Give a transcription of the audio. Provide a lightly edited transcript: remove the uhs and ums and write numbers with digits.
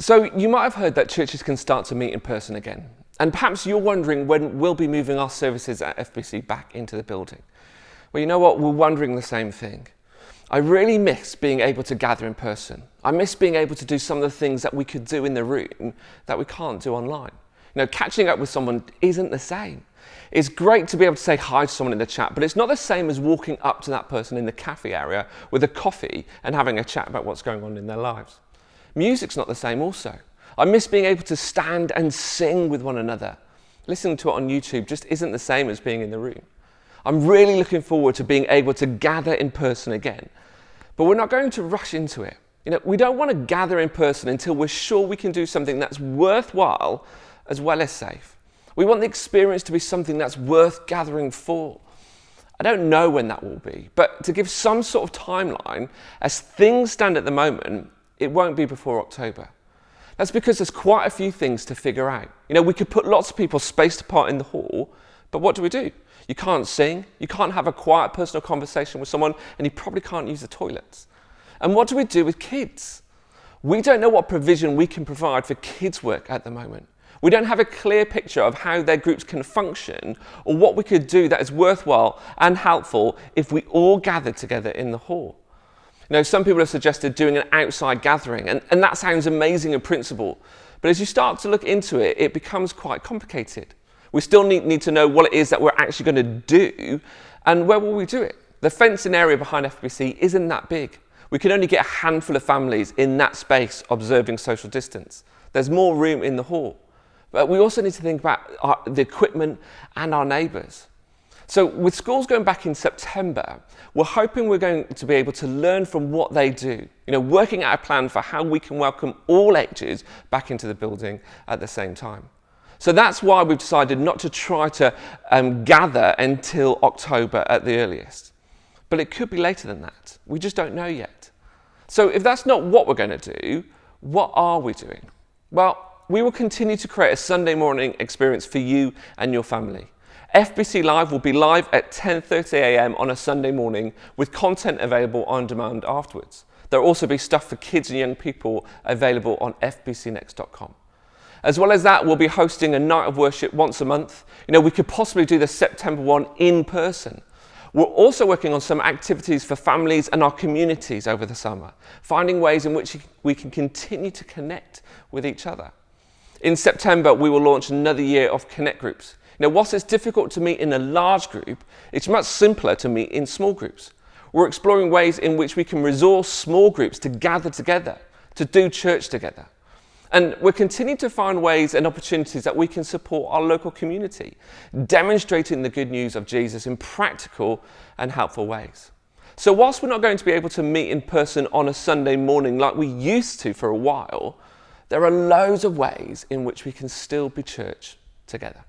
So you might have heard that churches can start to meet in person again. And perhaps you're wondering when we'll be moving our services at FBC back into the building. Well, you know what? We're wondering the same thing. I really miss being able to gather in person. I miss being able to do some of the things that we could do in the room that we can't do online. You know, catching up with someone isn't the same. It's great to be able to say hi to someone in the chat, but it's not the same as walking up to that person in the cafe area with a coffee and having a chat about what's going on in their lives. Music's not the same also. I miss being able to stand and sing with one another. Listening to it on YouTube just isn't the same as being in the room. I'm really looking forward to being able to gather in person again, but we're not going to rush into it. You know, we don't want to gather in person until we're sure we can do something that's worthwhile as well as safe. We want the experience to be something that's worth gathering for. I don't know when that will be, but to give some sort of timeline, as things stand at the moment, it won't be before October. That's because there's quite a few things to figure out. You know, we could put lots of people spaced apart in the hall, but what do? You can't sing, you can't have a quiet personal conversation with someone, and you probably can't use the toilets. And what do we do with kids? We don't know what provision we can provide for kids' work at the moment. We don't have a clear picture of how their groups can function or what we could do that is worthwhile and helpful if we all gathered together in the hall. You know, some people have suggested doing an outside gathering, and that sounds amazing in principle. But as you start to look into it, it becomes quite complicated. We still need to know what it is that we're actually going to do, and where will we do it? The fencing area behind FBC isn't that big. We can only get a handful of families in that space observing social distance. There's more room in the hall. But we also need to think about the equipment and our neighbours. So with schools going back in September, we're hoping we're going to be able to learn from what they do, you know, working out a plan for how we can welcome all ages back into the building at the same time. So that's why we've decided not to try to gather until October at the earliest. But it could be later than that. We just don't know yet. So if that's not what we're going to do, what are we doing? Well, we will continue to create a Sunday morning experience for you and your family. FBC Live will be live at 10:30 a.m. on a Sunday morning with content available on demand afterwards. There will also be stuff for kids and young people available on fbcnext.com. As well as that, we'll be hosting a night of worship once a month. You know, we could possibly do the September one in person. We're also working on some activities for families and our communities over the summer, finding ways in which we can continue to connect with each other. In September, we will launch another year of Connect groups. Now, whilst it's difficult to meet in a large group, it's much simpler to meet in small groups. We're exploring ways in which we can resource small groups to gather together, to do church together. And we're continuing to find ways and opportunities that we can support our local community, demonstrating the good news of Jesus in practical and helpful ways. So whilst we're not going to be able to meet in person on a Sunday morning like we used to for a while, there are loads of ways in which we can still be church together.